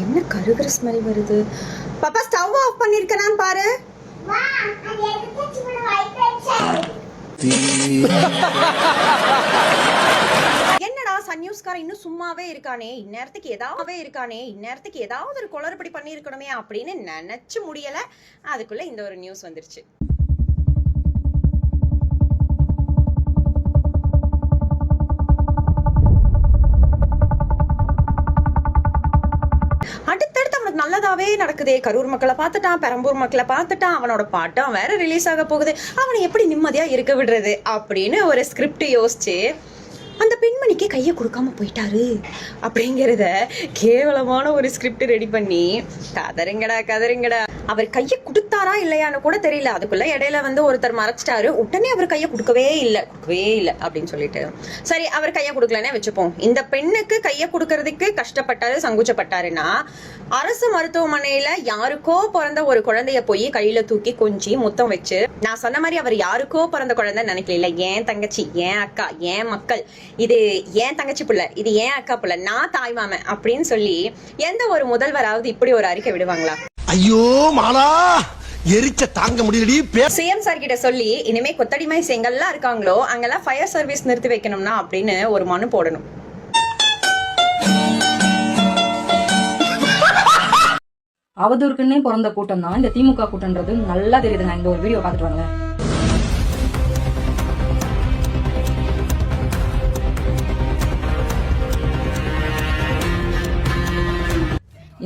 என்ன கருகிற ஸ்மெல் வருது? பாப்பா ஸ்டவ் ஆஃப் பண்ணிருக்கனான்னு பாரு. என்னடா சன் நியூஸ்கார இன்னும் சும்மாவே இருக்கானே, இந்நேரத்துக்கு ஏதாவது ஒரு குளறுபடி பண்ணிருக்கணுமே அப்படின்னு நினைச்சு முடியல. அதுக்குள்ள இந்த ஒரு நியூஸ் வந்துருச்சு. அடுத்தடுத்து அவனுக்கு நல்லதாவே நடக்குதே. கரூர் மக்களை பார்த்துட்டான், பெரம்பூர் மக்களை பார்த்துட்டான், அவனோட பாட்டம் வேற ரிலீஸ் ஆக போகுது, அவனை எப்படி நிம்மதியா இருக்க விடுறது அப்படின்னு ஒரு ஸ்கிரிப்ட் யோசிச்சு அந்த பெண்மணிக்கு கையை கொடுக்காம போயிட்டாரு அப்படிங்கிறத கேவலமான ஒரு ஸ்கிரிப்ட் ரெடி பண்ணி கதறுங்கடா. அவர் கையை கொடுத்தாரா இல்லையான்னு கூட தெரியல. அதுக்குள்ள இடையில ஒருத்தர் மறைச்சிட்டாரு. உடனே அவர் கையை கொடுக்கவே இல்லை அப்படின்னு சொல்லிட்டு, சரி அவர் கையை கொடுக்கலன்னே வச்சுப்போம். இந்த பெண்ணுக்கு கையை கொடுக்கறதுக்கு கஷ்டப்பட்டாரு, சங்குச்சப்பட்டாருன்னா அரசு மருத்துவமனையில யாருக்கோ பிறந்த ஒரு குழந்தைய போய் கையில தூக்கி கொஞ்சி முத்தம் வச்சு, நான் சொன்ன மாதிரி அவர் யாருக்கோ பிறந்த குழந்தை நினைக்கல, ஏன் தங்கச்சி, ஏன் அக்கா, ஏன் மக்கள், இது ஏன் தங்கச்சி புள்ள, இது ஏன் அக்கா புள்ள, நான் தாய்மாமன் அப்படின்னு சொல்லி எந்த ஒரு முதல்வராவது இப்படி ஒரு அறிக்கை விடுவாங்களா? ஐயோ மாலா, எரிச்ச தாங்க முடியலடி. சிஎம் சார் கிட்ட சொல்லி இனிமே கொத்தடிமை எங்கெல்லாம் இருக்காங்களோ அங்கெல்லாம் ஃபயர் சர்வீஸ் நிறுத்தி வைக்கணும்னா அப்படின்னு ஒரு மனு போடணும். அவதூறுக்குன்னே பிறந்த கூட்டம் தான் இந்த திமுக கூட்டம்ன்றது நல்லா தெரியுதுங்க. இந்த ஒரு வீடியோ பார்த்துட்டு வாங்க.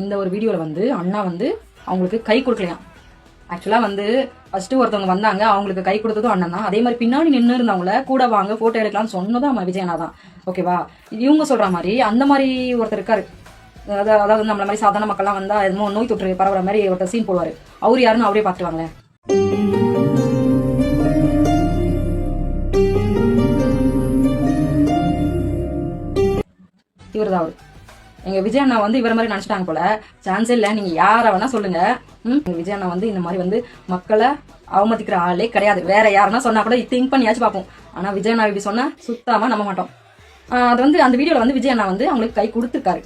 இந்த ஒரு வீடியோவில் அண்ணா அவங்களுக்கு கை கொடுக்கலையாம். ஆக்சுவலாக ஃபர்ஸ்ட் ஒருத்தவங்க வந்தாங்க, அவங்களுக்கு கை கொடுத்ததும் அண்ணன் தான். அதே மாதிரி பின்னாடி நின்று இருந்தவங்கள கூட வாங்க ஃபோட்டோ எடுக்கலாம்னு சொன்னதும் நம்ம விஜயனா தான். ஓகேவா? இவங்க சொல்கிற மாதிரி அந்த மாதிரி ஒருத்தர் இருக்காரு. அதாவது நம்மள மாதிரி சாதாரண மக்கள்லாம் வந்தால் எதுவும் நோய் தொற்று பரவுற மாதிரி ஒருத்தர் சீன் போடுவார். அவர் யாருன்னு அவரே பார்த்துருவாங்க. இவர் தான் அவர். எங்க விஜய் அண்ணா இவர மாதிரி நினைச்சிட்டாங்க போல. சான்ஸே இல்ல, நீங்க யார வேணா சொல்லுங்க. விஜய் அண்ணா இந்த மாதிரி மக்களை அவமதிக்கிற ஆளே கிடையாது. வேற யாருன்னா சொன்னா கூட திங்க் பண்ணியாச்சும் பார்ப்போம். ஆனா விஜய் அண்ணா இப்படி சொன்னா சுத்தமா நம்ப மாட்டோம். அது அந்த வீடியோல விஜய் அண்ணா அவங்களுக்கு கை கொடுத்துருக்காரு.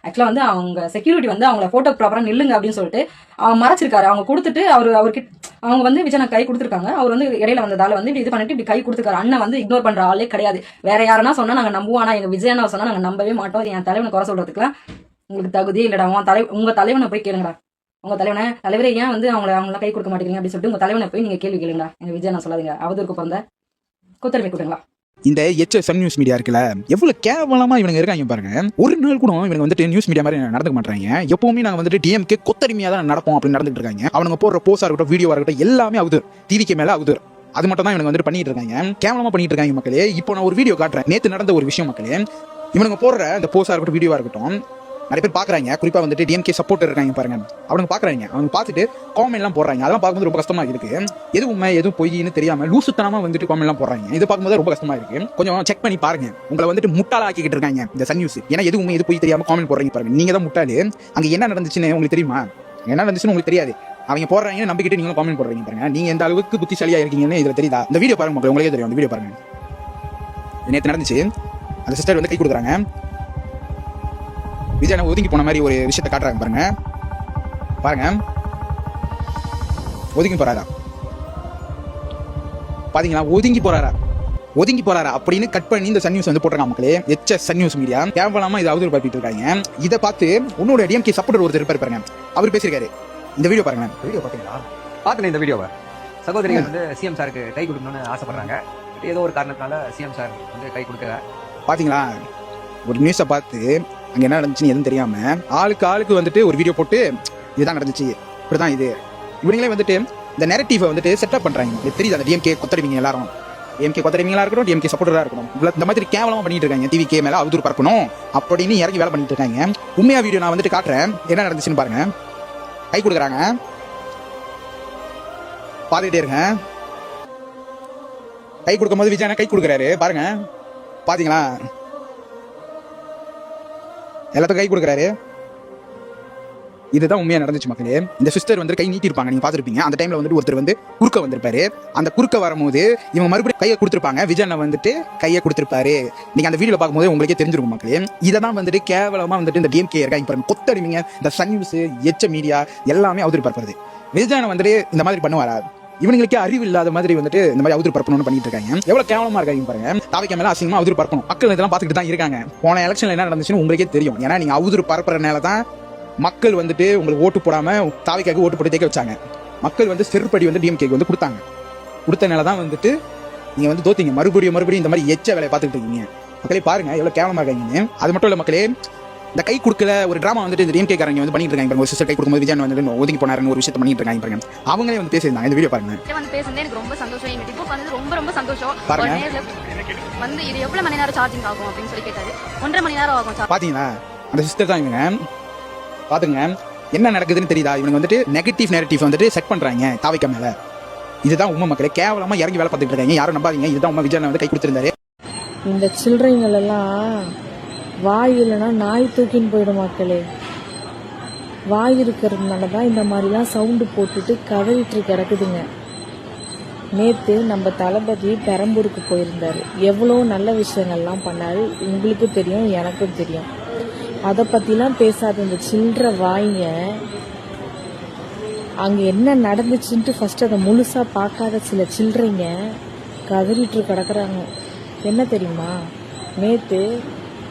ஆக்சுவலா அவங்க செக்யூரிட்டி அவங்கள போட்டோ ப்ராப்பரா நில்லுங்க அப்படின்னு சொல்லிட்டு அவங்க மறைச்சிருக்காரு. அவங்க கொடுத்துட்டு அவர்கிட்ட அவங்க விஜய் கை கொடுத்துருக்காங்க. அவர் இடையில வந்ததால இது பண்ணிட்டு இப்படி கை கொடுத்துருக்காரு. அண்ணன் இக்னோர் பண்ற ஆளே கிடையாது. வேற யாருன்னா சொன்னா நாங்க நம்புவோம், ஆனா எங்க விஜய் அண்ணா சொன்னா நாங்க நம்பவே மாட்டோம். என் தலைவனை குறை சொல்றதுக்குலாம் உங்களுக்கு தகுதியே இல்லடா. உங்க தலைவனை போய் கேளுங்கடா. உங்க தலைவரே ஏன் அவங்கள கை கொடுக்க மாட்டேங்கிறீங்க அப்படின்னு சொல்லிட்டு உங்க தலைவனை போய் நீங்க கேள்வி கேளுங்கடா. எங்க விஜய் அண்ணா சொல்லாதீங்க. அவதூறுக்கு பிறந்த கொத்தடிமை கூட்டங்களா. இந்த சன் நியூஸ் மீடியா இருக்குல்ல, எவ்வளவு கேவலமா இவங்க இருக்காங்க பாருங்க. ஒரு நாள் கூட இவங்க நியூஸ் மீடியா மாதிரி நடந்துக்க மாட்டாங்க. எப்பவுமே நாங்க டிஎம்கே கொத்தடிமையா தான் நடப்போம் அப்படின்னு நடந்துட்டு இருக்காங்க. அவங்க போடுற போஸா இருக்கட்டும், வீடியோவா இருக்கட்டும், எல்லாமே அவுதூர். டிவிக்கு மேல அவுதூர். அது மட்டும் தான் இவங்க பண்ணிட்டு இருக்காங்க. கேவலமா பண்ணிட்டு இருக்காங்க மக்களே. இப்போ நான் ஒரு வீடியோ காட்டுறேன். நேத்து நடந்த ஒரு விஷயம் மக்களே. இவங்க போடுற அந்த போஸா இருக்கட்டும், வீடியோவா இருக்கட்டும், நிறைய பேர் பாக்குறாங்க. குறிப்பா டிஎம்கே சப்போர்ட் இருக்காங்க பாருங்க. அவங்க பாக்குறாங்க, அவங்க பார்த்துட்டு காமெண்ட் எல்லாம் போடுறாங்க. அதெல்லாம் பார்க்கும்போது ரொம்ப கஷ்டமா இருக்கு. எது உண்மை எது பொய்ன்னு தெரியாம லூசுத்தனமா காமெண்ட் எல்லாம் போடுறாங்க. இது பார்க்கும்போது ரொம்ப கஷ்டமா இருக்கு. கொஞ்சம் செக் பண்ணி பாருங்க. உங்களை முட்டாளா ஆக்கிட்டு இருக்காங்க இந்த சன் நியூஸ். ஏன்னா எது உண்மை எது பொய் தெரியாம காமெண்ட் போடுறீங்க பாருங்க. நீங்க தான் முட்டாளு. அங்க என்ன நடந்துச்சுன்னு உங்களுக்கு தெரியுமா? என்ன நடந்துச்சுன்னு உங்களுக்கு தெரியாது. அவங்க போடுறாங்க நம்பிக்கிட்டு நீங்க காமெண்ட் போடுறீங்க பாருங்க. நீங்க எந்த அளவுக்கு புத்திசாலியா இருக்கீங்கன்னு இதுல தெரியுதா? இந்த வீடியோ பாருங்க மக்கள், உங்களுக்கே தெரியும். இந்த வீடியோ பாருங்க. நேற்று நடந்துச்சு. அந்த சிஸ்டர் கை கொடுக்குறாங்க. விஜய் ஒதுங்கி போன மாதிரி ஒரு விஷயத்தை காட்டுறாங்க பாருங்க. ஒதுங்கி போறாரா பாத்தீங்களா? ஒதுங்கி போறாரா அப்படின்னு கட் பண்ணி இந்த சன் நியூஸ் போட்டுருக்காங்க மக்களே. சன் நியூஸ் மீடியா கேவலமா இது அவதூறு பரப்பிட்டு இருக்காங்க. இதை பார்த்து உன்னோட டிஎம்கே சப்போர்ட்டர் ஒருத்தர் இருப்பாரு பாருங்க. அவர் பேசியிருக்காரு. இந்த வீடியோ பாருங்க. வீடியோ பாத்தீங்களா? பாத்தீங்க இந்த வீடியோவை. சகோதரிகள் சிஎம் சாருக்கு கை கொடுக்கணும்னு ஆசைப்படுறாங்க. ஏதோ ஒரு காரணத்தினால சிஎம் சார் கை கொடுக்கல. பாத்தீங்களா? ஒரு நியூஸை பார்த்து அங்க என்ன நடந்துச்சுன்னு எதுவும் தெரியாம ஆளுக்கு ஒரு வீடியோ போட்டு இதுதான் நடந்துச்சு, இப்படிதான் இது. இவங்களே இந்த நெரட்டிவை செட்டப் பண்றாங்க. தெரியுது அந்த டிஎம்கே கொத்தடிவீங்க எல்லாரும். டிஎம்கே கொத்தடிவீங்களா இருக்கட்டும், டிஎம்கே சப்போர்ட்டரா இருக்கணும், இந்த மாதிரி கேவலமா பண்ணிட்டு இருக்காங்க. டிவிகே மேல அவதூறு பரப்பணும் அப்படின்னு இறங்கி வேலை பண்ணிட்டு இருக்காங்க. உண்மையா வீடியோ நான் காட்டுறேன். என்ன நடந்துச்சுன்னு பாருங்க. கை கொடுக்குறாங்க, பாத்துக்கிட்டே இருங்க. கை கொடுக்கும் போது விஜய் கை கொடுக்குறாரு பாருங்க. பாத்தீங்களா? எல்லாத்துக்கும் கை கொடுக்குறாரு. இதுதான் உண்மையா நடந்துச்சு மக்களே. இந்த சிஸ்டர் வந்து கை நீட்டிருப்பாங்க, நீங்க பாத்துருப்பீங்க. அந்த டைம்ல வந்துட்டு ஒருத்தர் வந்து குறுக்க வந்திருப்பாரு. அந்த குறுக்க வரும்போது இவங்க மறுபடியும் கையை கொடுத்துருப்பாங்க. விஜய் வந்துட்டு கையை கொடுத்துருப்பாரு. நீங்க அந்த வீடியோ பார்க்கும்போது உங்களுக்கே தெரிஞ்சிருக்கும் மக்களே. இததான் வந்துட்டு கேவலமா வந்துட்டு இந்த டிஎம்கே இருக்காங்க பாருங்க, கொத்தடிமைங்க. இந்த சன் நியூஸ், எச்ச மீடியா எல்லாமே அவதூறு பரப்புறது. விஜய் வந்துட்டு இந்த மாதிரி பண்ணுவாரா? இவங்களுக்கே அறிவு இல்லாத மாதிரி வந்துட்டு இந்த மாதிரி அவதூறு பரப்பணும்னு பண்ணிட்டு இருக்காங்க. எவ்வளவு கேவலமா இருக்காங்க பாருங்க. தாவைக்கு மேல அசிங்கமா அவதூறு பரப்பணும். மக்கள் இதெல்லாம் பார்த்துட்டு தான் இருக்காங்க. போன எலெக்ஷன்ல என்ன நடந்துச்சுன்னு உங்களுக்கே தெரியும். ஏன்னா நீங்க அவதூறு பரப்புறதுனால தான் மக்கள் வந்துட்டு உங்களுக்கு ஓட்டு போடாம தாவைக்காக ஓட்டு போட்டு தேக்க வச்சாங்க. மக்கள் வந்து செருப்படி வந்து டிஎம்கேக்கு வந்து கொடுத்தாங்க. கொடுத்தனால தான் வந்துட்டு நீங்க வந்து தோத்தீங்க. மறுபடியும் இந்த மாதிரி எச்ச வேலையை பார்த்துட்டு இருக்கீங்க. மக்களே பாருங்க எவ்வளவு கேவலமா இருக்காங்க. அது மட்டும் இல்ல மக்களே, இந்த கை கொடுக்கல ஒரு டிராமா வந்துட்டு இந்த டிஎம்கே காரங்க வந்து பண்ணிட்டு இருக்காங்க. ஒரு சிஸ்டர் கை கொடுக்கும்போது விஜய் வந்து ஒதுங்கி போனாருன்னு ஒரு விஷயத்தை பண்ணிட்டு இருக்காங்க பாருங்க. அவங்களே வந்து பேசியிருந்தாங்க. இந்த வீடியோ பாருங்க. வந்து பேசுனது எனக்கு ரொம்ப சந்தோஷம். எங்க டிப்போ வந்து ரொம்ப சந்தோஷம். பாருங்க. வந்து இது எவ்வளவு மணி நேரம் சார்ஜிங் ஆகும் அப்படின்னு சொல்லி கேட்டாரு. 1.5 மணி நேரம் ஆகும். பாத்தீங்களா அந்த சிஸ்டர் தான் இவங்க. பாத்துங்க என்ன நடக்குதுன்னு தெரியுதா? இவங்க வந்துட்டு நெகட்டிவ் நேரட்டிவ் வந்துட்டு செட் பண்றாங்க தாவைக்க மேல. இதுதான் உண்மை மக்களே. கேவலமா இறங்கி வேலை பார்த்துட்டு இருக்காங்க. யாரும் நம்பாதீங்க. இதுதான் உண்மை. விஜய் வந்து கை கொடுத்திருந்தாரு. இந்த சில்லறைங்கள் எல்லாம் வாய் இல்லைன்னா நாய் தூக்கின்னு போயிடும் மக்களே. வாய் இருக்கிறதுனால தான் இந்த மாதிரிலாம் சவுண்டு போட்டுட்டு கதறிட்டு கிடக்குதுங்க. நேற்று நம்ம தளபதி பெரம்பூருக்கு போயிருந்தாரு. எவ்வளோ நல்ல விஷயங்கள்லாம் பண்ணாரு. உங்களுக்கு தெரியும், எனக்கும் தெரியும். அதை பற்றிலாம் பேசாத இந்த சில்லற வாய்ங்க அங்கே என்ன நடந்துச்சுன்ட்டு ஃபர்ஸ்ட் அதை முழுசாக பார்க்காத சில சில்லறைங்க கதறிட்டு கிடக்குறாங்க. என்ன தெரியுமா, நேற்று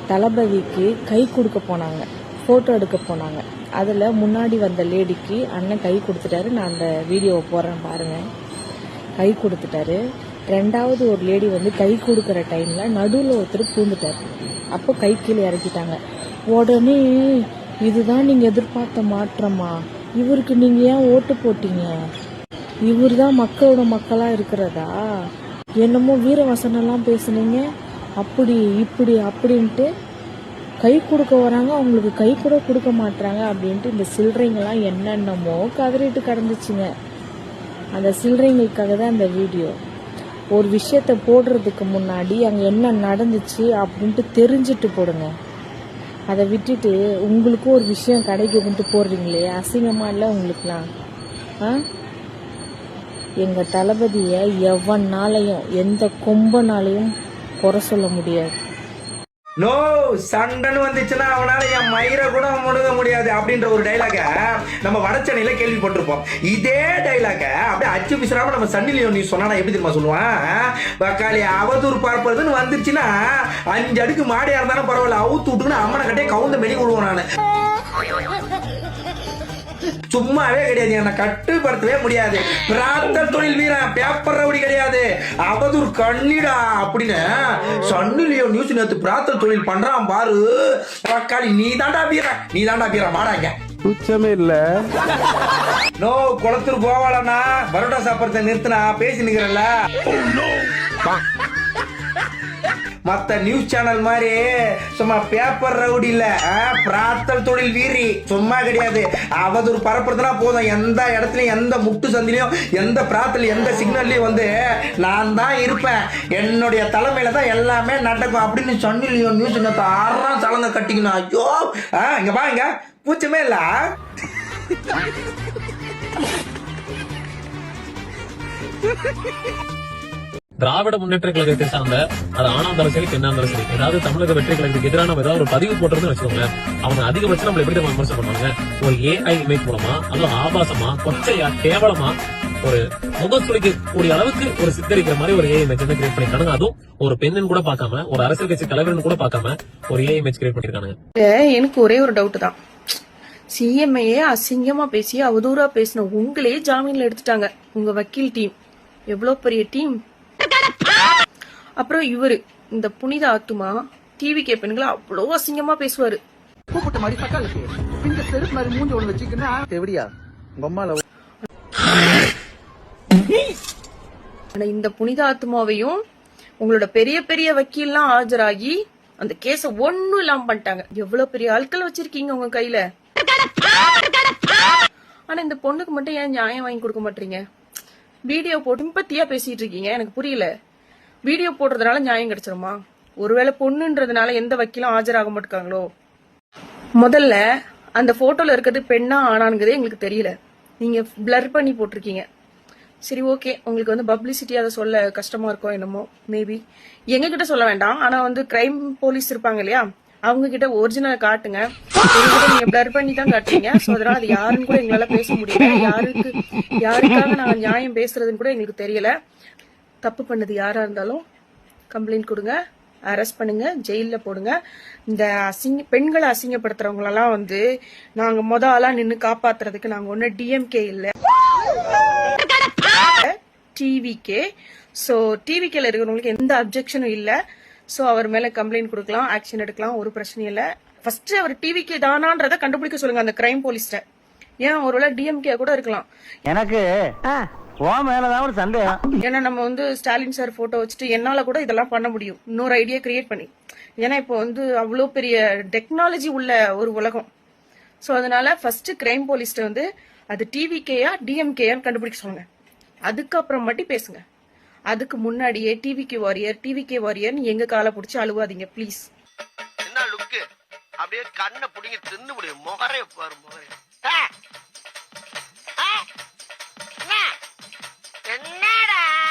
தளபதிக்கு கை கொடுக்க போனாங்க, ஃபோட்டோ எடுக்க போனாங்க. அதில் முன்னாடி வந்த லேடிக்கு அண்ணன் கை கொடுத்துட்டாரு. நான் அந்த வீடியோவை போடுறேன் பாருங்க. கை கொடுத்துட்டாரு. ரெண்டாவது ஒரு லேடி வந்து கை கொடுக்குற டைமில் நடுவில் ஒருத்தர் பூந்துட்டார். அப்போ கை கீழே இறக்கிட்டாங்க. உடனே இதுதான் நீங்கள் எதிர்பார்த்த மாற்றமா? இவருக்கு நீங்கள் ஏன் ஓட்டு போட்டீங்க? இவர் தான் மக்களோட மக்களாக இருக்கிறதா? என்னமோ வீரவசனம்லாம் பேசுனீங்க, அப்படி இப்படி அப்படின்ட்டு கை கொடுக்க வராங்க, அவங்களுக்கு கை கூட கொடுக்க மாட்டாங்க அப்படின்ட்டு இந்த சில்லறைங்கெல்லாம் என்னென்னமோ கதறிட்டு கிடந்துச்சுங்க. அந்த சில்லறைங்களுக்காக தான் இந்த வீடியோ. ஒரு விஷயத்த போடுறதுக்கு முன்னாடி அங்கே என்ன நடந்துச்சு அப்படின்ட்டு தெரிஞ்சுட்டு போடுங்க. அதை விட்டுட்டு உங்களுக்கும் ஒரு விஷயம் கிடைக்குதுன்ட்டு போடுறீங்களே, அசிங்கமா இல்லை உங்களுக்குலாம்? எங்கள் தளபதியை எவனாலையும் எந்த கொம்பனாலையும் குறை சொல்ல முடியாது. நோ சண்டைன்னு வந்துச்சுன்னா அவனால என் மயிரை கூட முழுங்க முடியாது அப்படின்ற ஒரு டைலாக நம்ம வடச்சென்னையில கேள்விப்பட்டிருப்போம். இதே டைலாக அப்படியே அச்சு பிசுறாம நம்ம சன்னிலியோ நீ சொன்னா எப்படி தெரியுமா சொல்லுவான்? பக்காளி அவதூறு பார்ப்பதுன்னு வந்துருச்சுன்னா 5 அடுக்கு மாடியா இருந்தாலும் பரவாயில்ல, அவுத்து விட்டுன்னு அம்மனை கட்டே கவுந்த மெடி விடுவோம். நானு சும்மாவே கிடையாது, என்ன கட்டுப்படுத்தவே முடியாது. பிரார்த்தல் தொழில் வீரன், பேப்பர் ரவுடி கிடையாது, அவதூறு கண்ணிடா அப்படின்னு சன்னிலியோ நியூஸ் நேத்து பிரார்த்தல் தொழில் பண்றான் பாரு. பக்காளி நீ தாண்டா வீரன் மாடாங்க துச்சமே இல்ல. நோ குளத்தூர் கோவாலண்ணா பரோட்டா சாப்பிட்றத நிறுத்தினா பேசி நிக்கிறல்ல. மத்த நியூஸ் சேனல் மாதிரி சும்மா பேப்பர் ரவுடி இல்ல, பிரார்த்தல் தொழில் வீரி சும்மா கிடையாது. அவதூறு பரப்புறதுனா போதும், எந்த இடத்துலயும் எந்த முட்டு சந்திலையும் எந்த பிரார்த்தல் எந்த சிக்னல்லையும் வந்து நான் தான் இருப்பேன், என்னுடைய தலைமையில தான் எல்லாமே நடக்கும் அப்படின்னு சொன்னிலையோ நியூஸ் ஆறாம் சலங்க கட்டிக்கணும். ஐயோ இங்க பாருங்க பூச்சமே இல்ல. திராவிட முன்னேற்ற கழகத்தை சார்ந்த அது ஆனா இருந்தாலும் சரி பெண்ணா இருந்தாலும் சரி, ஏதாவது தமிழக வெற்றி கழகத்துக்கு எதிரான ஏதாவது ஒரு பதிவு போட்டுறதுன்னு வச்சுக்கோங்க, அவங்க அதிகபட்சம் நம்மள எப்படி விமர்சனம் பண்ணுவாங்க? ஒரு ஏஐ இமேஜ் மூலமா, அல்லது ஆபாசமா, கொச்சையா, கேவலமா, ஒரு முகச்சுளிக்க கூடிய அளவுக்கு ஒரு சித்தரிக்கிற மாதிரி ஒரு ஏஐ இமேஜ் கிரியேட் பண்ணிருக்காங்க. அதுவும் ஒரு பெண்ணின் கூட பார்க்காம, ஒரு அரசியல் கட்சி தலைவர்னு கூட பார்க்காம ஒரு ஏஐ இமேஜ் கிரியேட் பண்ணிருக்காங்க. எனக்கு ஒரே ஒரு டவுட் தான். சிஎம்ஐயே அசிங்கமா பேசி அவதூறா பேசின உங்களே ஜாமீன்ல எடுத்துட்டாங்க. உங்க வக்கீல் டீம் எவ்வளவு பெரிய டீம். அப்புறம் இவரு இந்த புனித ஆத்துமா டிவி கேப்பெண்களை அவ்வளோ அசிங்கமா பேசுவாரு. இந்த புனித ஆத்துமாவையும் உங்களோட பெரிய பெரிய வக்கீல்லாம் ஆஜராகி அந்த கேஸ ஒண்ணும் இல்லாம பண்ணிட்டாங்க. எவ்வளவு பெரிய ஆட்கள் வச்சிருக்கீங்க உங்க கையில. ஆனா இந்த பொண்ணுக்கு மட்டும் ஏன் நியாயம் வாங்கி கொடுக்க மாட்டீங்க? வீடியோ போட்டு சிம்பத்தியா பேசிட்டு இருக்கீங்க. எனக்கு புரியல. வீடியோ போடுறதுனால நியாயம் கிடைச்சிருமா? ஒருவேளை பொண்ணுன்றதுனால எந்த வக்கீலும் ஆஜராக மாட்டாங்களோ? முதல்ல அந்த போட்டோல இருக்கிறது பெண்ணா ஆனாங்கிறதே எங்களுக்கு தெரியல. நீங்க பிளர் பண்ணி போட்டிருக்கீங்க. சரி, ஓகே, உங்களுக்கு வந்து பப்ளிசிட்டி அதை சொல்ல கஷ்டமா இருக்கும் என்னமோ, மேபி. எங்க கிட்ட சொல்ல வேண்டாம், ஆனா வந்து கிரைம் போலீஸ் இருப்பாங்க இல்லையா, அவங்க கிட்ட ஒரிஜினல் காட்டுங்க. எங்ககிட்ட நீங்க பிளர் பண்ணி தான் காட்டுறீங்க. ஸோ அதனால அது யாருன்னு கூட எங்களால பேச முடியல. யாருக்காக நாங்க நியாயம் பேசுறதுன்னு கூட எங்களுக்கு தெரியல. தப்பு பண்ணது யாரா இருந்தாலும் கம்ப்ளைண்ட் கொடுங்க, அரெஸ்ட் பண்ணுங்க, ஜெயில போடுங்க. இந்த பெண்களை அசிங்கப்படுத்துறவங்களெல்லாம் வந்து நாங்க ஆளா நின்று காப்பாத்துறதுக்கு நாங்க ஒன்னும் டிஎம்கே இல்ல, டிவிகே. ஸோ டிவிகேல இருக்கிறவங்களுக்கு எந்த அப்ஜெக்ஷனும் இல்ல. ஸோ அவர் மேல கம்ப்ளைண்ட் கொடுக்கலாம், ஆக்ஷன் எடுக்கலாம், ஒரு பிரச்சனையும் இல்ல. ஃபர்ஸ்ட் அவர் டிவிகே தானான்றத கண்டுபிடிக்க சொல்லுங்க அந்த கிரைம் போலீஸ்ட. ஏன் ஒருவேளை டிஎம்கே கூட இருக்கலாம். எனக்கு மேலதான் ஒரு சந்தேகம். ஏன்னா நம்ம வந்து ஸ்டாலின் சார் போட்டோ வச்சுட்டு என்னால கூட இதெல்லாம் பண்ண முடியும், இன்னொரு ஐடியா கிரியேட் பண்ணி. ஏன்னா இப்போ வந்து அவ்வளோ பெரிய டெக்னாலஜி உள்ள ஒரு உலகம். ஸோ அதனால ஃபர்ஸ்ட் கிரைம் போலீஸ்ட வந்து அது டிவிகேயா டிஎம்கேயான்னு கண்டுபிடிக்க சொல்லுங்க. அதுக்கப்புறம் மட்டும் பேசுங்க. அதுக்கு முன்னாடியே டிவிகே வாரியர்னு எங்க காலை பிடிச்சி அழுவாதீங்க ப்ளீஸ். என்ன லுக்கு அப்படியே கண்ணை புடிங்க தின்னு முடியும் முகரே பாரு முகரே. என்னடா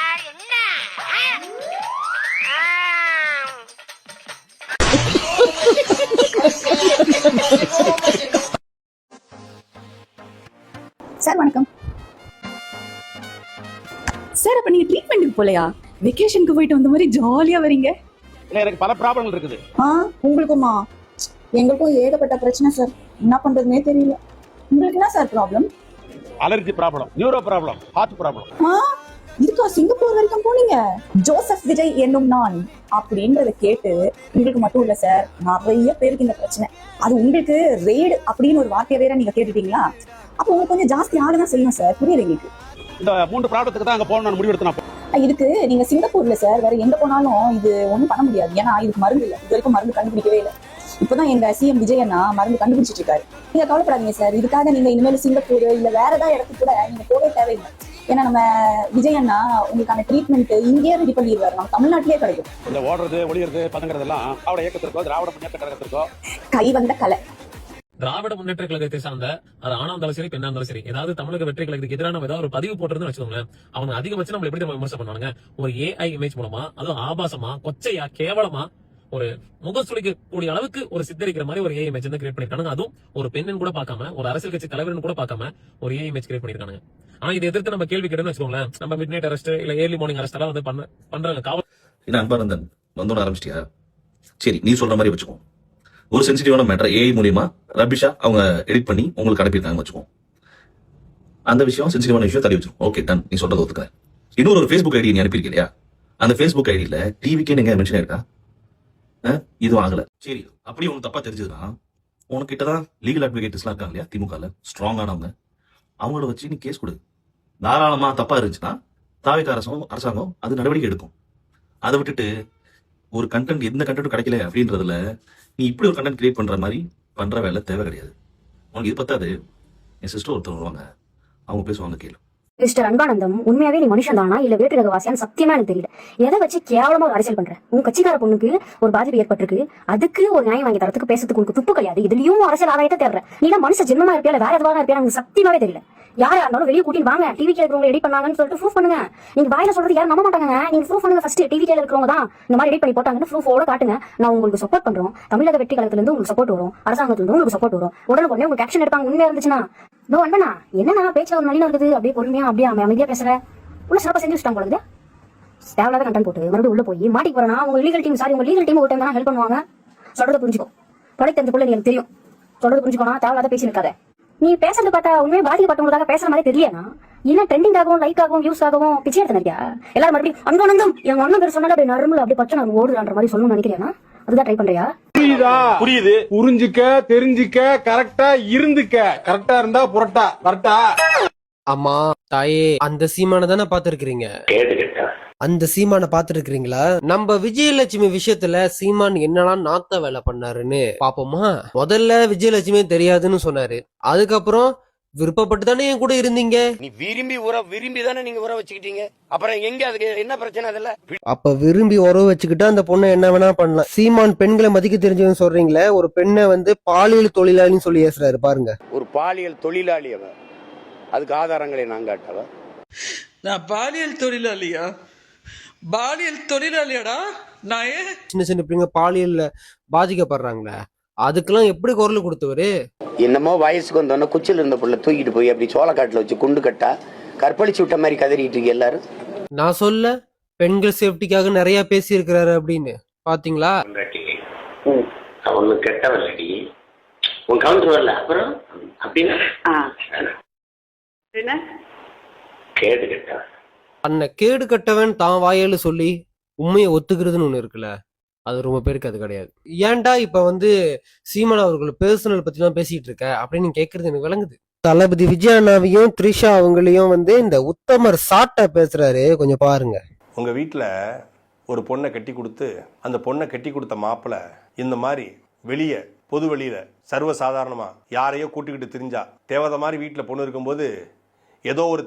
என்ன சார் வணக்கம் சார். அப்ப நீங்க ட்ரீட்மெண்ட்டுக்கு போலையா? வெக்கேஷனுக்கு போயிட்டு வந்த மாதிரி ஜாலியா வரீங்க. எனக்கு பல ப்ராப்ளங்கள் இருக்குது. உங்களுக்குமா? எங்களுக்கும் ஏகப்பட்ட பிரச்சனை சார், என்ன பண்றதுனே தெரியல. உங்களுக்கு என்ன sir problem? Allergy problem, neuro problem, heart problem. இதுக்கா சிங்கப்பூர் வரைக்கும் போனீங்க? ஜோசப் விஜய் என்னும் நான் அப்படின்றத கேட்டு உங்களுக்கு மட்டும் இல்ல சார், நிறைய பேருக்கு இந்த பிரச்சனை. அது உங்களுக்கு ரெய்டு அப்படின்னு ஒரு வார்த்தையை வேற நீங்க கேட்டுட்டீங்களா? அப்போ உங்களுக்கு கொஞ்சம் ஜாஸ்தி ஆகதான் செய்யும் சார், புரியுது எங்களுக்கு. இந்த 3 ப்ராப்ளத்துக்கு தான் அங்க போகணும் நான் முடிவெடுத்தேன். இதுக்கு நீங்க சிங்கப்பூர்ல சார் வேற எங்க போனாலும் இது ஒண்ணும் பண்ண முடியாது. ஏன்னா இதுக்கு மருந்து இல்லை, இது வரைக்கும் மருந்து கண்டுபிடிக்கவே இல்லை. இப்பதான் எங்க சிஎம் விஜய் அண்ணா மருந்து கண்டுபிடிச்சிட்டு இருக்காரு. நீங்க கவலைப்படாதீங்க சார், இதுக்காக நீங்க இனிமேல் சிங்கப்பூர் இல்ல வேற ஏதாவது இடத்துக்கு கூட நீங்க போகவே தேவையில்லை. ஏன்னா நம்ம விஜய் அண்ணா உங்களுக்கான ட்ரீட்மெண்ட் இங்கேயே ரெடி பண்ணிடுவாரு, நம்ம தமிழ்நாட்டிலேயே கிடைக்கும். இந்த ஓடுறது ஒளியறது பதங்கிறதெல்லாம் திராவிட இயக்கத்திற்கோ திராவிட முன்னேற்ற கழகத்திற்கோ கை வந்த கலை. திராவிட முன்னேற்ற கழகத்தை சார்ந்த அது ஆணா இருந்தாலும் சரி பெண்ணா இருந்தாலும் சரி, ஏதாவது தமிழக வெற்றி கழகத்துக்கு எதிரான ஏதாவது ஒரு பதிவு போட்டுறதுன்னு வச்சுக்கோங்களேன், அவங்க அதிகபட்சம் நம்ம எப்படி விமர்சனம் பண்ணுவாங்க, ஒரு ஏஐ இமேஜ் மூலமா, அதுவும் ஆபாசமா, கொச்சையா, கேவலமா, ஒரு முகசுளிக்க கூடிய அளவுக்கு ஒரு சித்தரிக்கிற மாதிரி ஒரு ஏஐ இமேஜ் வந்து கிரியேட் பண்ணிருக்காங்க. அதுவும் ஒரு பெண்ணின் கூட பார்க்காம, ஒரு அரசியல் கட்சி தலைவர்னு கூட பார்க்காம ஒரு ஏஐ இமேஜ் கிரியேட் பண்ணிருக்காங்க. ஆனா இதை எதிர்த்து நம்ம கேள்வி கேட்டோம்னு வச்சுக்கோங்களேன், நம்ம மிட் நைட் அரெஸ்ட் இல்ல ஏர்லி மார்னிங் அரெஸ்ட் எல்லாம் வந்து பண்றாங்க காவல். என்ன அன்பானந்தன் வந்தோட ஆரம்பிச்சிட்டியா? சரி, நீ சொல்ற மாதிரி வச்சுக்கோ. ஒரு சென்சிட்டிவான மேட்டர் ஏஐ மூலியமா ரபிஷா அவங்க எடிட் பண்ணி உங்களுக்கு அனுப்பியிருக்காங்க வச்சுக்கோ. அந்த விஷயம் சென்சிட்டிவான விஷயம் தள்ளி வச்சிருக்கோம். ஓகே டன், நீ சொல்றது ஒத்துக்கிறேன். இன்னொரு ஒரு ஃபேஸ்புக் ஐடி நீ அனுப்பியிருக்க இல்லையா? அந்த ஃபேஸ்புக் ஐடியில டிவிக்கே நீங்க மென்ஷன் ஆயிருக்கா? இதுவும் ஆகல. சரி, அப்படி உனக்கு தப்பா தெரிஞ்சதுன்னா உனக்கிட்டதான் லீகல் அட்வொகேட்ஸ்லாம் இருக்காங்க இல்லையா திமுகல, ஸ்ட்ராங்கானவங்க, அவங்கள வச்சு நீ கேஸ் கொடு. தாராளமா தப்பா இருந்துச்சுன்னா தாவேக அரசாங்கம் அது நடவடிக்கை எடுக்கும். அதை விட்டுட்டு ஒரு கண்டென்ட் எந்த கண்டென்ட்டும் கிடைக்கல அப்படின்றதுல நீ இப்படி ஒரு கண்டென்ட் கிரியேட் பண்ற மாதிரி பண்ற வேலை தேவை கிடையாது. உனக்கு இது பத்தாது. என் சிஸ்டர் ஒருத்தர் வருவாங்க, அவங்க பேசுவாங்க, கேளு. மிஸ்டர் அன்பானந்தம், உண்மையாவே நீ மனுஷன் தானா இல்ல வேற்று வாசியான்னு சத்தியமா எனக்கு தெரியல. எதை வச்சு கேவலமா ஒரு அரசியல் பண்ற? உங்க கட்சிக்கார பொண்ணுக்கு ஒரு பாதிப்பு ஏற்பட்டிருக்கு, அதுக்கு ஒரு நியாயம் வாங்கி தரத்துக்கு பேசுறதுக்கு உங்களுக்கு துப்பு கிடையாது. இதுலயும் அரசியல் ஆதாயத்தை தேடுற நீ மனுஷ ஜென்மமா இருப்பியா வேற எதுவாக இருப்பியா? எனக்கு சத்தியமாவே தெரியல. யாரா இருந்தாலும் வெளியே கூட்டிட்டு வாங்க, டிவி கேல இருக்கிறவங்க எடிட் பண்ணாங்கன்னு சொல்லிட்டு ப்ரூஃப் பண்ணுங்க. நீங்க வாயில சொல்றது யாரும் நம்ப மாட்டாங்க. நீங்க ப்ரூஃப் பண்ணுங்க. ஃபர்ஸ்ட் டிவி கேல இருக்கிறவங்க தான் இந்த மாதிரி எடிட் பண்ணி போட்டாங்கன்னு ப்ரூஃபோட காட்டுங்க. நான் உங்களுக்கு சப்போர்ட் பண்றோம். தமிழக வெற்றி கழகத்துல இருந்து உங்களுக்கு சப்போர்ட் வரும், அரசாங்கத்துல இருந்து உங்களுக்கு சப்போர்ட் வரும். உடனே உங்களுக்கு ஆக்ஷன் எடுப்பாங்க. உண்மையா இருந்துச்சுன்னா நோ அண்ணா என்னன்னா பேச்சுல ஒரு நல்ல இருக்குது, அப்படியே பொறுமையா அப்படியே அமைதியா பேசுற உள்ள சிறப்பா செஞ்சு வச்சுட்டாங்க போல. தேவையில்லாத கண்டென்ட் போட்டு மறுபடியும் உள்ள போய் மாட்டிக்கு போறனா உங்க லீகல் டீம் உங்க லீகல் டீம் ஒரு டைம் தான் ஹெல்ப் பண்ணுவாங்க. சொல்றத புரிஞ்சுக்கோ. தொலை தெரிஞ்சுக்குள்ள எனக்கு தெரியும். சொல்றத புரிஞ்சுக்கோனா தேவையில்லாத பேசி இருக்காத. நீ பேசுறது பார்த்தா உண்மையை பாதிக்கப்பட்டவங்களுக்காக பேசுற மாதிரி தெரியலனா என்ன ட்ரெண்டிங் ஆகும், லைக் ஆகும், வியூஸ் ஆகும், பிச்சை எடுத்து நினைக்கியா? எல்லாரும் மறுபடியும் அன்பனந்தம் எங்க அண்ணன் பேர் சொன்னாலும் அப்படியே நரம்புல அப்படி பச்சை நான் ஓடுறான்ற மாதிரி சொல்லணும்னு நினைக்கிறேன்னா அதுதான் ட்ரை பண்றியா? புரியுது. புரிஞ்சுக்க, தெரிஞ்சுக்க, கரெக்டா இருந்துக்க. கரெக்டா இருந்தா புரட்டா வரட்டா. அம்மா தாயே, அந்த சீமான தானே பாத்துருக்கீங்க? அந்த சீமான பாத்துருக்கீங்களா? நம்ம விஜயலட்சுமி விஷயத்துல சீமான் என்னெல்லாம் நாத்த வேலை பண்ணாருன்னு பாப்போமா? முதல்ல விஜயலட்சுமி தெரியாதுன்னு சொன்னாரு, அதுக்கப்புறம் விருப்பப்பட்டு தானே என் கூட இருந்தீங்க. நீ விரும்பி தானே நீங்க உற வச்சுக்கிட்டீங்க. அப்புறம் எங்க அதுக்கு என்ன பிரச்சனை? அதுல அப்ப விரும்பி உறவு வச்சுக்கிட்டு அந்த பொண்ணை என்ன வேணா பண்ணலாம். சீமான் பெண்களை மதிக்க தெரிஞ்சவன்னு சொல்றீங்களே, ஒரு பெண்ணை வந்து பாலியல் தொழிலாளின்னு சொல்லி ஏசுறாரு பாருங்க. ஒரு பாலியல் தொழிலாளி அவ. அதுக்கு ஆதாரங்களை நான் காட்டவ. நான் பாலியல் தொழிலாளியா? பாலியல் தொழிலாளியாடா நான்? சின்ன சின்ன பிள்ளைங்க பாலியல்ல பாதிக்கப்படுறாங்களே, அதுக்கெல்லாம் எப்படி குரல் கொடுத்தவரு? என்னமோ வயசுக்கு வந்தோன்னா குச்சில இருந்த புள்ள தூக்கிட்டு போய் அப்படி சோளக்காட்டுல வச்சு குண்டு கட்டா கற்பழிச்சு விட்ட மாதிரி கதறிட்டு இருக்கு எல்லாரும். நான் சொல்ல பெண்கள் சேஃப்டிக்காக நிறைய பேசி இருக்கிறாரு அப்படின்னு பாத்தீங்களா? ஒண்ணு கெட்டவல்லடி உன் கவுண்டர் வரல. அப்புறம் அப்படின்னா கேடு கெட்டவன். அன்ன கேடு கட்டவன் தான் வாயால சொல்லி உண்மையை ஒத்துக்கிறதுன்னு ஒண்ணு இருக்குல்ல, அது ரொம்ப பேருக்கு அது கிடையாது. ஏன்டா இப்ப வந்து சீமான் அவர்கள் பர்சனல் பத்தி எல்லாம் பேசிட்டு இருக்க அப்படின்னு கேக்குறது எனக்கு விளங்குது. தளபதி விஜய் அண்ணாவையும் த்ரிஷா அவங்களையும் வந்து இந்த உத்தமர் சாட்டை பேசுறாரு, கொஞ்சம் பாருங்க. உங்க வீட்டுல ஒரு பொண்ணை கட்டி கொடுத்து அந்த பொண்ணை கட்டி கொடுத்த மாப்பிள்ள இந்த மாதிரி வெளியே பொது வெளியில சர்வசாதாரணமா யாரையோ கூட்டிக்கிட்டு திரிஞ்சா, தேவதை மாதிரி வீட்டுல பொண்ணு இருக்கும்போது ஏதோ ஒரு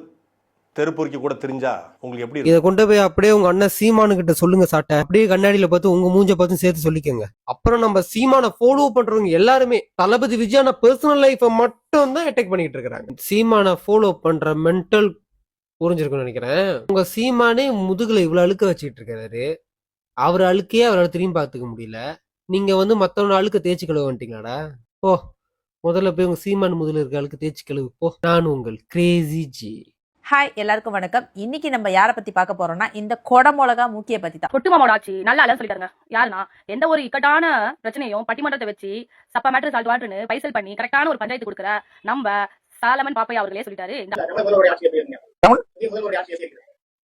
தெருப்பொருக்கி கூட தெரிஞ்சா உங்களுக்கு எப்படி? இதை கொண்டு போய் அப்படியே உங்க அண்ணன் சீமானு கிட்ட சொல்லுங்க சாட்டை. அப்படியே கண்ணாடியில பார்த்து உங்க மூஞ்ச பார்த்து சேர்த்து சொல்லிக்கோங்க. அப்புறம் நம்ம சீமான ஃபாலோ பண்றவங்க எல்லாருமே தளபதி விஜயான பர்சனல் லைஃபை மட்டும் தான் அட்டாக் பண்ணிட்டு இருக்காங்க. சீமான ஃபாலோ பண்ற மென்டல் புரிஞ்சிருக்கும்னு நினைக்கிறேன். உங்க சீமானே முதுகுல இவ்வளவு அழுக்க வச்சுட்டு இருக்காரு. அவர் அழுக்கையே அவரால் திரும்பி பார்த்துக்க முடியல. நீங்க வந்து மத்தவன அழுக்க தேய்ச்சி கழுவ வந்துட்டீங்களாடா? ஓ, முதல்ல போய் உங்க சீமான் முதல்ல இருக்க அழுக்க தேய்ச்சி கழுவு போ. நான் உங்கள் கிரேசி ஜி. ஹாய், எல்லாருக்கும் வணக்கம். இன்னைக்கு நம்ம யாரை பத்தி பார்க்க போறோம்னா இந்த கொடை மிளகா மூக்கிய பத்தி தான். பொட்டுமாமோட ஆட்சி நல்லா இல்ல சொல்லிட்டாங்க. யாருன்னா எந்த ஒரு இக்கட்டான பிரச்சனையும் பட்டிமன்றத்தை வச்சு சப்பா மேட்டர் சால்ட் வாட்டுன்னு பைசல் பண்ணி கரெக்டான ஒரு பஞ்சாயத்து கொடுக்குற நம்ம சாலமன் பாப்பையா அவர்களே சொல்லிட்டாரு.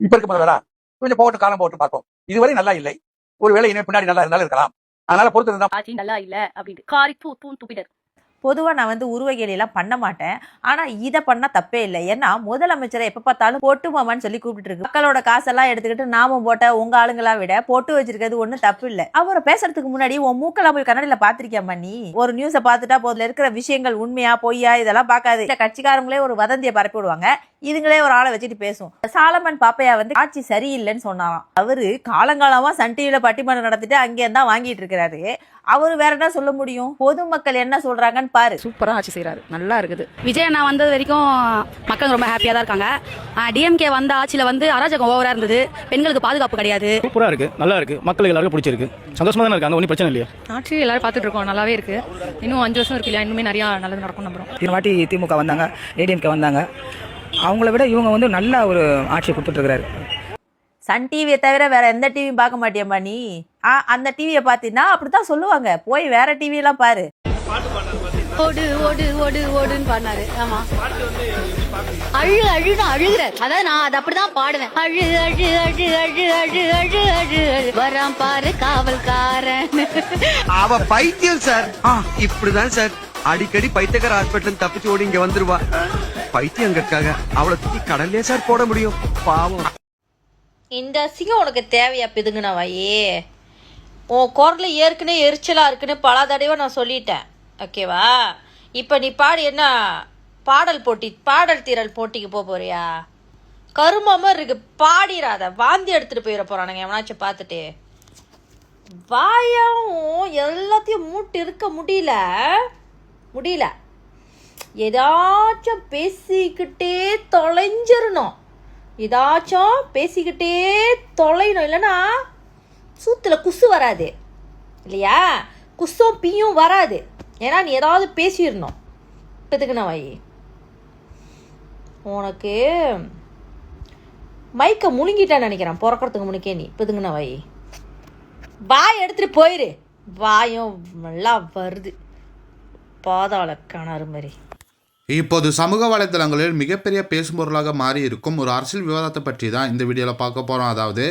இப்ப இருக்க முதல்வரா கொஞ்சம் போட்டு காலம் போட்டு பார்ப்போம். இதுவரை நல்லா இல்லை, ஒருவேளை இனிமே பின்னாடி நல்லா இருந்தாலும் இருக்கலாம். அதனால பொறுத்து ஆட்சி நல்லா இல்ல அப்படின்னு காரி தூப்பிட்டாரு. பொதுவா நான் வந்து உருவகேலி எல்லாம் பண்ண மாட்டேன். ஆனா இதை பண்ணா தப்பே இல்லை. ஏன்னா முதலமைச்சரை எப்ப பார்த்தாலும் பொட்டு மாமான்னு சொல்லி கூப்பிட்டு இருக்கு. மக்களோட காசெல்லாம் எடுத்துக்கிட்டு நாமும் போட்ட உங்க ஆளுங்களா விட பொட்டு வச்சிருக்கிறது ஒண்ணும் தப்பு இல்லை. அவரை பேசுறதுக்கு முன்னாடி உன் மூக்கெல்லாம் போய் கன்னடியில பாத்திருக்கியாமா? நீ ஒரு நியூஸை பார்த்துட்டா போதுல இருக்கிற விஷயங்கள் உண்மையா பொய்யா இதெல்லாம் பார்க்காது. இல்ல கட்சிக்காரங்களே ஒரு வதந்தியை பரப்பி விடுவாங்க, இதுங்களே ஒரு ஆளை வச்சுட்டு பேசும். சாலமன் பாப்பையா வந்து ஆட்சி சரியில்லைன்னு சொன்னாராம். அவரு காலங்காலமா சன் டிவில பட்டிமன்றம் நடத்திட்டு அங்கே தான் வாங்கிட்டு இருக்கிறாரு. அவரு வேற என்ன சொல்ல முடியும்? பொதுமக்கள் என்ன சொல்றாங்கன்னு பாரு. சூப்பரா ஆட்சி செய்யறாரு, நல்லா இருக்குது. விஜய் அண்ணா வந்தது வரைக்கும் மக்கள் ரொம்ப ஹாப்பியா தான் இருக்காங்க. டிஎம்கே வந்த ஆட்சியில வந்து அராஜகம் ஓவரா இருந்தது, பெண்களுக்கு பாதுகாப்பு கிடையாது. சூப்பரா இருக்கு, நல்லா இருக்கு, மக்களுக்கு எல்லாருக்கும் பிடிச்சிருக்கு, சந்தோஷமா தான் இருக்காங்க, ஒன்றும் பிரச்சனை இல்லையா? ஆட்சி எல்லாரும் பார்த்துட்டு இருக்கோம், நல்லாவே இருக்கு. இன்னும் 5 வருஷம் இருக்கு இல்லையா, இன்னுமே நிறைய நல்லது நடக்கும் நம்புறோம். இந்த வாட்டி திமுக வந்தாங்க, ஏடிஎம்கே வந்தாங்க, அவங்கள விட இவங்க வந்து நல்ல ஒரு ஆட்சியை கொடுத்துட்டு இருக்காரு. சன் டிவியை தவிர வேற எந்த டிவியும் பார்க்க மாட்டியம்மா நீ? அந்த டிவியை பார்த்தீங்கன்னா அப்படித்தான் சொல்லுவாங்க. போய் வேற டிவி எல்லாம் பாரு. ஓடு ஓடு ஓடு ஓடுன்னு பாடினாரு. ஆமா, அழுன்னு அழுகுறாரு. அதாவது நான் அது அப்படிதான் பாடுவேன். அழு அழு அழு அழு அழு அழு அழு அழு வரான் பாரு காவல்காரன். அவ பைத்தியம் சார். இப்படிதான் சார் அடிக்கடி பைத்தியக்கார ஹாஸ்பிட்டல் தப்பிச்சு ஓடி இங்க வந்துருவா. பைத்தியங்கற்காக அவளை தூக்கி கடல்லே சார் போட முடியும், பாவம். இந்த அசிங்கம் உனக்கு தேவையா பிதுங்கண்ணா வாயே? உன் குரல் ஏற்கனவே எரிச்சலா இருக்குன்னு பல தடவை நான் சொல்லிட்டேன், ஓகேவா? இப்போ நீ பாடி என்ன பாடல் தீரல் போட்டிக்கு போறியா? கருமமா இருக்கு, பாடிராத. வாந்தி எடுத்துட்டு போயிட போறானுங்க எவனாச்சும் பார்த்துட்டு. வாயாவும் எல்லாத்தையும் மூட்டு இருக்க முடியல. ஏதாச்சும் பேசிக்கிட்டே தொலைஞ்சிடணும், இல்லைன்னா சூத்துல குசு வராது இல்லையா? குசும் பீயும் வராது. ஏன்னா நீ ஏதாவது பேசிடணும். பிதுக்குண்ணா வாயி, உனக்கு மைக்க முழுங்கிட்டான்னு நினைக்கிறேன் பிறக்கிறதுக்கு முன்னுக்கே. நீ பிதுக்குண்ணா வாயி, வாய் எடுத்துட்டு போயிரு. வாயும் நல்லா வருது, பாதாள கிணறு மாதிரி. இப்போது சமூக வலைதளங்களில் மிகப்பெரிய பேசும்பொருளாக மாறி இருக்கும் ஒரு அரசியல் விவாதத்தை பற்றி தான் இந்த வீடியோவில் பார்க்க போகிறோம். அதாவது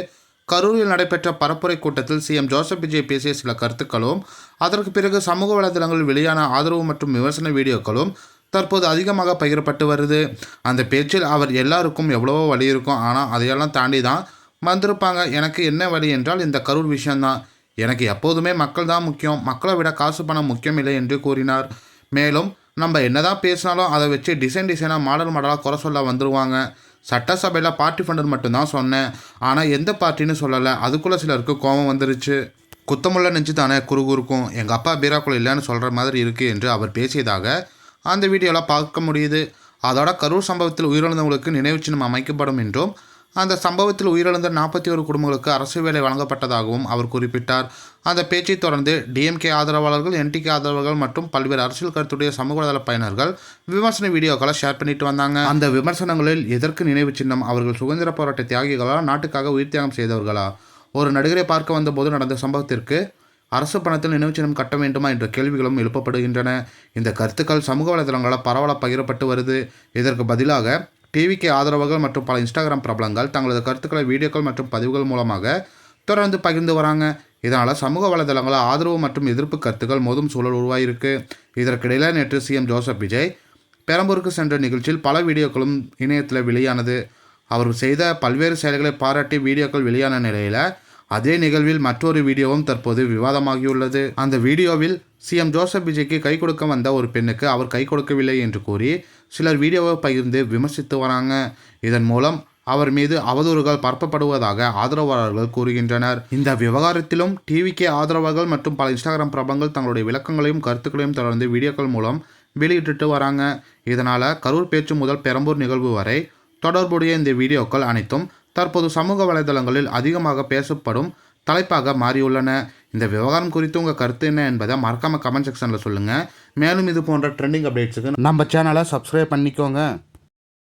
கரூரில் நடைபெற்ற பரப்புரை கூட்டத்தில் சிஎம் ஜோசப் விஜய் பேசிய சில கருத்துக்களும், அதற்கு பிறகு சமூக வலைதளங்களில் வெளியான ஆதரவு மற்றும் விமர்சன வீடியோக்களும் தற்போது அதிகமாக பகிரப்பட்டு வருது. அந்த பேச்சில் அவர் எல்லாருக்கும் எவ்வளவோ வழி இருக்கும், ஆனால் அதையெல்லாம் தாண்டி தான் வந்திருப்பாங்க. எனக்கு என்ன வழி என்றால் இந்த கரூர் விஷயம்தான். எனக்கு எப்போதுமே மக்கள் தான் முக்கியம், மக்களை விட காசு பணம் முக்கியம் இல்லை என்று கூறினார். மேலும் நம்ம என்னதான் பேசினாலும் அதை வச்சு டிசைனாக மாடலாக குறை சொல்ல வந்துடுவாங்க. சட்டசபையில் பார்ட்டி ஃபண்டர் மட்டும்தான் சொன்னேன், ஆனால் எந்த பார்ட்டின்னு சொல்லலை. அதுக்குள்ளே சிலருக்கு கோபம் வந்துருச்சு. குத்தமுள்ள நெஞ்சு தானே குறுகுறுக்கும், எங்கள் அப்பா பீராக்குள் இல்லைன்னு சொல்கிற மாதிரி இருக்குது என்று அவர் பேசியதாக அந்த வீடியோவில் பார்க்க முடியுது. அதோட கரூர் சம்பவத்தில் உயிரிழந்தவங்களுக்கு நினைவு சின்னம் அமைக்கப்படும் என்றும் அந்த சம்பவத்தில் உயிரிழந்த 41 குடும்பங்களுக்கு அரசு வேலை வழங்கப்பட்டதாகவும் அவர் குறிப்பிட்டார். அந்த பேச்சை தொடர்ந்து டிஎம்கே ஆதரவாளர்கள், என்டிகே ஆதரவாளர்கள் மற்றும் பல்வேறு அரசியல் கருத்துடைய சமூக வலைதள பயனர்கள் விமர்சன வீடியோக்களை ஷேர் பண்ணிட்டு வந்தாங்க. அந்த விமர்சனங்களில் எதற்கு நினைவு சின்னம், அவர்கள் சுதந்திர போராட்ட தியாகிகளா, நாட்டுக்காக உயிர் தியாகம் செய்தவர்களா, ஒரு நடிகரை பார்க்க வந்தபோது நடந்த சம்பவத்திற்கு அரசு பணத்தில் நினைவு சின்னம் கட்ட வேண்டுமா என்ற கேள்விகளும் எழுப்பப்படுகின்றன. இந்த கருத்துக்கள் சமூக வலைதளங்களால் பரவலாக பகிரப்பட்டு வருது. இதற்கு பதிலாக டிவிக்கு ஆதரவாளர்கள் மற்றும் பல இன்ஸ்டாகிராம் பிரபலங்கள் தங்களது கருத்துக்களை வீடியோக்கள் மற்றும் பதிவுகள் மூலமாக தொடர்ந்து பகிர்ந்து வராங்க. இதனால் சமூக வலைதளங்களில் ஆதரவு மற்றும் எதிர்ப்பு கருத்துக்கள் மோதும் சூழல் உருவாயிருக்கு. இதற்கிடையில் நேற்று சிஎம் ஜோசப் விஜய் பெரம்பூருக்கு சென்ற நிகழ்ச்சியில் பல வீடியோக்களும் இணையத்தில் வெளியானது. அவர் செய்த பல்வேறு செயல்களை பாராட்டி வீடியோக்கள் வெளியான நிலையில் அதே நிகழ்வில் மற்றொரு வீடியோவும் தற்போது விவாதமாகியுள்ளது. அந்த வீடியோவில் சிஎம் ஜோசப் விஜய்க்கு கை கொடுக்க வந்த ஒரு பெண்ணுக்கு அவர் கை கொடுக்கவில்லை என்று கூறி சிலர் வீடியோவை பகிர்ந்து விமர்சித்து வராங்க. இதன் மூலம் அவர் மீது அவதூறுகள் பரப்பப்படுவதாக ஆதரவாளர்கள் கூறுகின்றனர். இந்த விவகாரத்திலும் டிவிக்கு ஆதரவாளர்கள் மற்றும் பல இன்ஸ்டாகிராம் பிரபலங்கள் தங்களுடைய விளக்கங்களையும் கருத்துக்களையும் தொடர்ந்து வீடியோக்கள் மூலம் வெளியிட்டு வராங்க. இதனால் கரூர் பேச்சு முதல் பெரம்பூர் நிகழ்வு வரை தொடர்புடைய இந்த வீடியோக்கள் அனைத்தும் தற்போது சமூக வலைதளங்களில் அதிகமாக பேசப்படும் தலைப்பாக மாறியுள்ளன. இந்த விவகாரம் குறித்து உங்கள் கருத்து என்ன என்பதை மறக்காமல் கமெண்ட் செக்ஷனில் சொல்லுங்கள். மேலும் இது போன்ற ட்ரெண்டிங் அப்டேட்ஸுக்கு நம்ம சேனலை சப்ஸ்கிரைப் பண்ணிக்கோங்க.